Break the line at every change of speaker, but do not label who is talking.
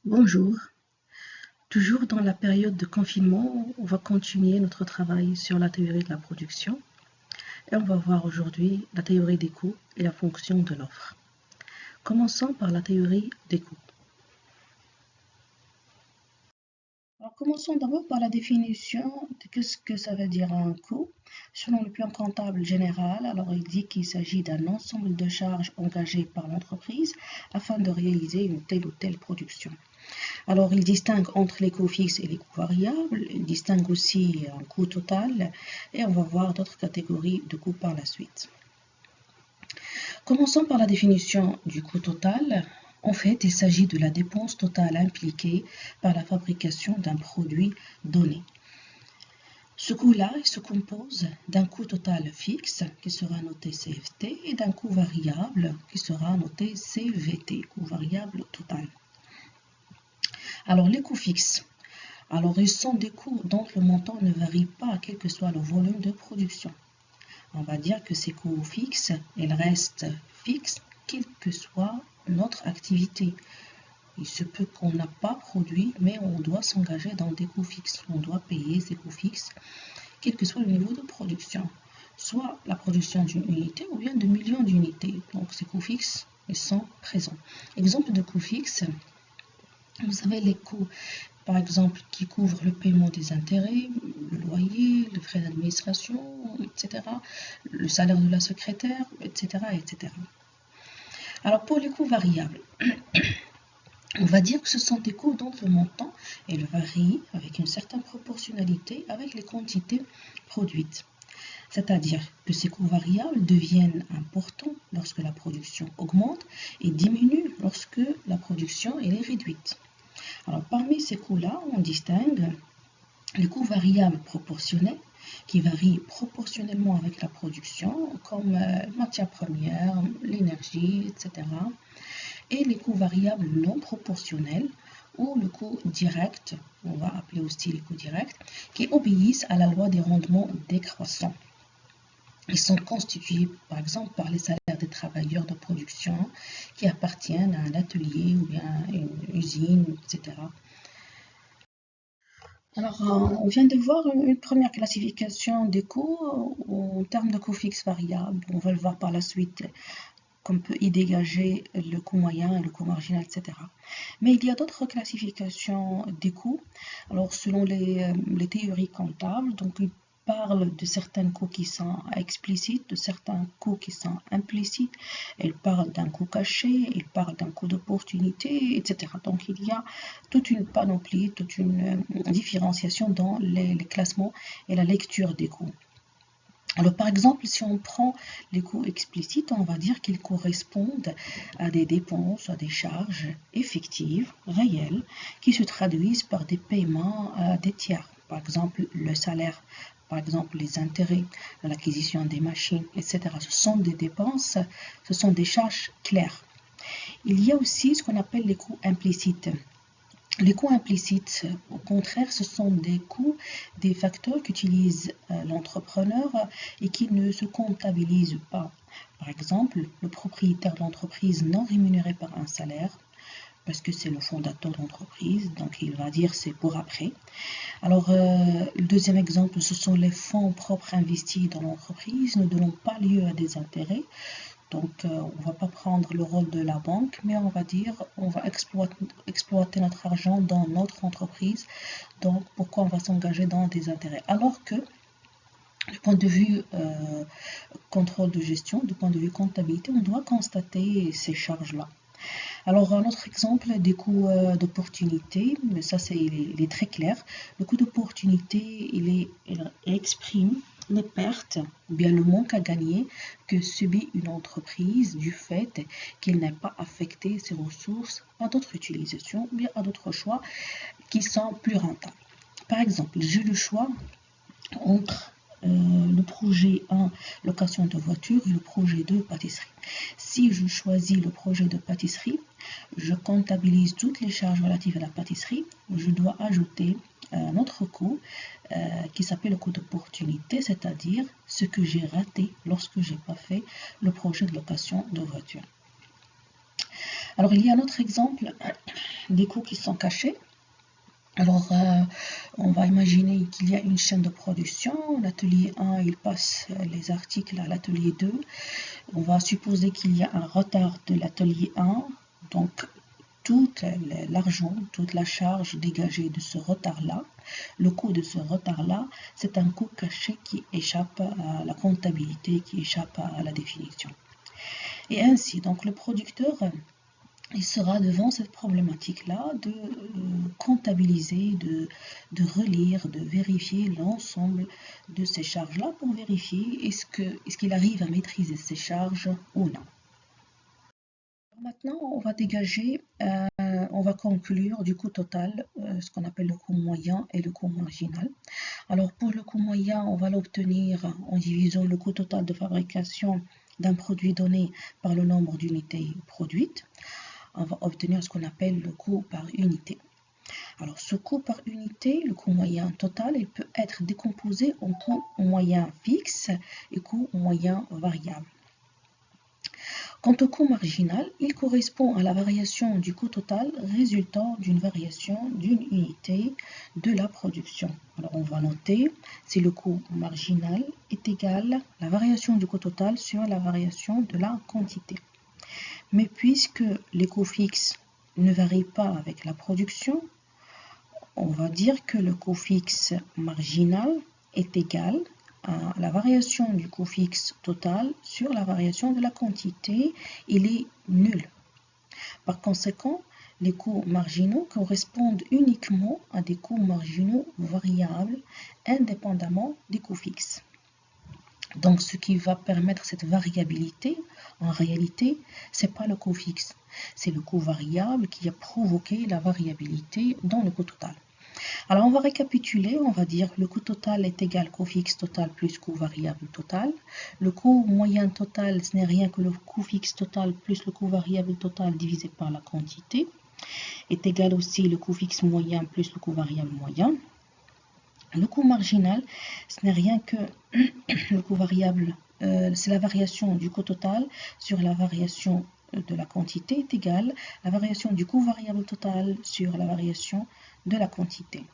Bonjour, toujours dans la période de confinement, on va continuer notre travail sur la théorie de la production et on va voir aujourd'hui la théorie des coûts et la fonction de l'offre. Commençons par la théorie des coûts. Alors, commençons d'abord par la définition de ce que ça veut dire un coût. Selon le plan comptable général, alors il dit qu'il s'agit d'un ensemble de charges engagées par l'entreprise afin de réaliser une telle ou telle production. Alors, il distingue entre les coûts fixes et les coûts variables, il distingue aussi un coût total, et on va voir d'autres catégories de coûts par la suite. Commençons par la définition du coût total. En fait, il s'agit de la dépense totale impliquée par la fabrication d'un produit donné. Ce coût-là se compose d'un coût total fixe qui sera noté CFT et d'un coût variable qui sera noté CVT, coût variable total. Alors, les coûts fixes. Alors, ils sont des coûts dont le montant ne varie pas quel que soit le volume de production. On va dire que ces coûts fixes, ils restent fixes quelle que soit notre activité. Il se peut qu'on n'a pas produit, mais on doit s'engager dans des coûts fixes. On doit payer ces coûts fixes, quel que soit le niveau de production. Soit la production d'une unité ou bien de millions d'unités. Donc, ces coûts fixes, ils sont présents. Exemple de coûts fixes, vous savez, les coûts, par exemple, qui couvrent le paiement des intérêts, le loyer, les frais d'administration, etc., le salaire de la secrétaire, etc., etc. Alors, pour les coûts variables, on va dire que ce sont des coûts dont le montant varie avec une certaine proportionnalité avec les quantités produites. C'est-à-dire que ces coûts variables deviennent importants lorsque la production augmente et diminuent lorsque la production est réduite. Alors, parmi ces coûts-là, on distingue les coûts variables proportionnels qui varient proportionnellement avec la production, comme matières premières, l'énergie, etc. Et les coûts variables non proportionnels ou le coût direct, on va appeler aussi les coûts directs, qui obéissent à la loi des rendements décroissants. Ils sont constitués, par exemple, par les salaires des travailleurs de production qui appartiennent à un atelier ou bien à une usine, etc. Alors, on vient de voir une première classification des coûts en termes de coûts fixes variables. On va le voir par la suite, qu'on peut y dégager le coût moyen, le coût marginal, etc. Mais il y a d'autres classifications des coûts. Alors, selon les théories comptables, donc ils parlent de certains coûts qui sont explicites, de certains coûts qui sont implicites. Ils parlent d'un coût caché, ils parlent d'un coût d'opportunité, etc. Donc, il y a toute une panoplie, toute une différenciation dans les classements et la lecture des coûts. Alors, par exemple, si on prend les coûts explicites, on va dire qu'ils correspondent à des dépenses, à des charges effectives, réelles, qui se traduisent par des paiements à des tiers. Par exemple, le salaire, par exemple, les intérêts, l'acquisition des machines, etc. Ce sont des dépenses, ce sont des charges claires. Il y a aussi ce qu'on appelle les coûts implicites. Les coûts implicites, au contraire, ce sont des coûts, des facteurs qu'utilise l'entrepreneur et qui ne se comptabilisent pas. Par exemple, le propriétaire de l'entreprise non rémunéré par un salaire, parce que c'est le fondateur de l'entreprise, donc il va dire c'est pour après. Alors, le deuxième exemple, ce sont les fonds propres investis dans l'entreprise, ne donnant pas lieu à des intérêts. Donc, on ne va pas prendre le rôle de la banque, mais on va dire, on va exploiter notre argent dans notre entreprise. Donc, pourquoi on va s'engager dans des intérêts? Alors que, du point de vue contrôle de gestion, du point de vue comptabilité, on doit constater ces charges-là. Alors, un autre exemple des coûts d'opportunité, mais ça, il est très clair. Le coût d'opportunité, il exprime les pertes ou bien le manque à gagner que subit une entreprise du fait qu'elle n'a pas affecté ses ressources à d'autres utilisations ou bien à d'autres choix qui sont plus rentables. Par exemple, j'ai le choix entre le projet 1, location de voiture, et le projet 2, pâtisserie. Si je choisis le projet de pâtisserie, je comptabilise toutes les charges relatives à la pâtisserie. Je dois ajouter un autre coût qui s'appelle le coût d'opportunité, c'est-à-dire ce que j'ai raté lorsque je n'ai pas fait le projet de location de voiture. Alors, il y a un autre exemple des coûts qui sont cachés. Alors, on va imaginer qu'il y a une chaîne de production. L'atelier 1, il passe les articles à l'atelier 2. On va supposer qu'il y a un retard de l'atelier 1. Donc, tout l'argent, toute la charge dégagée de ce retard-là, le coût de ce retard-là, c'est un coût caché qui échappe à la comptabilité, qui échappe à la définition. Et ainsi, donc le producteur, il sera devant cette problématique-là de comptabiliser, de relire, de vérifier l'ensemble de ces charges-là pour vérifier est-ce qu'il arrive à maîtriser ces charges ou non. Maintenant, on va dégager, on va conclure du coût total, ce qu'on appelle le coût moyen et le coût marginal. Alors pour le coût moyen, on va l'obtenir en divisant le coût total de fabrication d'un produit donné par le nombre d'unités produites. On va obtenir ce qu'on appelle le coût par unité. Alors ce coût par unité, le coût moyen total, il peut être décomposé en coût moyen fixe et coût moyen variable. Quant au coût marginal, il correspond à la variation du coût total résultant d'une variation d'une unité de la production. Alors on va noter si le coût marginal est égal à la variation du coût total sur la variation de la quantité. Mais puisque les coûts fixes ne varient pas avec la production, on va dire que le coût fixe marginal est égal à la variation du coût fixe total sur la variation de la quantité, il est nul. Par conséquent, les coûts marginaux correspondent uniquement à des coûts marginaux variables indépendamment des coûts fixes. Donc, ce qui va permettre cette variabilité, en réalité, ce n'est pas le coût fixe, c'est le coût variable qui a provoqué la variabilité dans le coût total. Alors, on va récapituler, on va dire le coût total est égal coût fixe total plus coût variable total. Le coût moyen total, ce n'est rien que le coût fixe total plus le coût variable total divisé par la quantité, est égal aussi le coût fixe moyen plus le coût variable moyen. Le coût marginal, ce n'est rien que le coût variable, c'est la variation du coût total sur la variation de la quantité est égale à la variation du coût variable total sur la variation de la quantité.